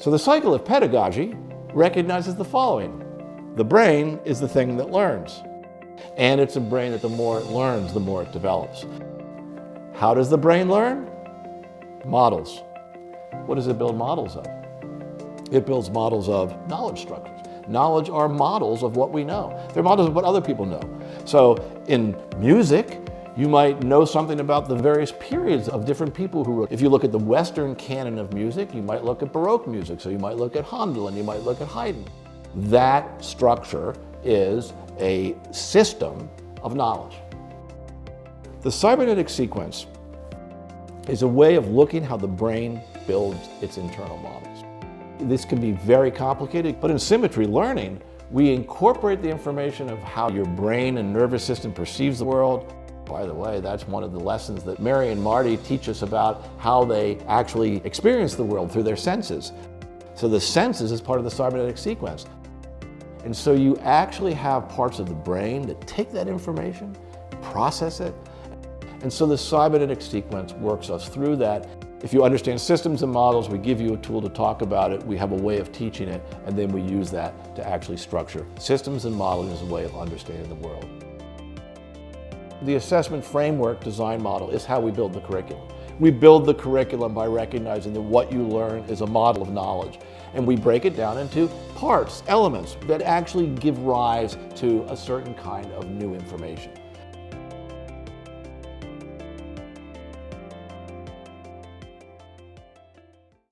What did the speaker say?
So the cycle of pedagogy recognizes the following. The brain is the thing that learns. And it's a brain that the more it learns, the more it develops. How does the brain learn? Models. What does it build models of? It builds models of knowledge structures. Knowledge are models of what we know. They're models of what other people know. So in music, you might know something about the various periods of different people who wrote. If you look at the Western canon of music, you might look at Baroque music. So you might look at Handel and you might look at Haydn. That structure is a system of knowledge. The cybernetic sequence is a way of looking how the brain builds its internal models. This can be very complicated, but in symmetry learning, we incorporate the information of how your brain and nervous system perceives the world. By the way, that's one of the lessons that Mary and Marty teach us about how they actually experience the world through their senses. So the senses is part of the cybernetic sequence. And so you actually have parts of the brain that take that information, process it, and so the cybernetic sequence works us through that. If you understand systems and models, we give you a tool to talk about it, we have a way of teaching it, and then we use that to actually structure systems and models as a way of understanding the world. The assessment framework design model is how we build the curriculum. We build the curriculum by recognizing that what you learn is a model of knowledge, and we break it down into parts, elements that actually give rise to a certain kind of new information.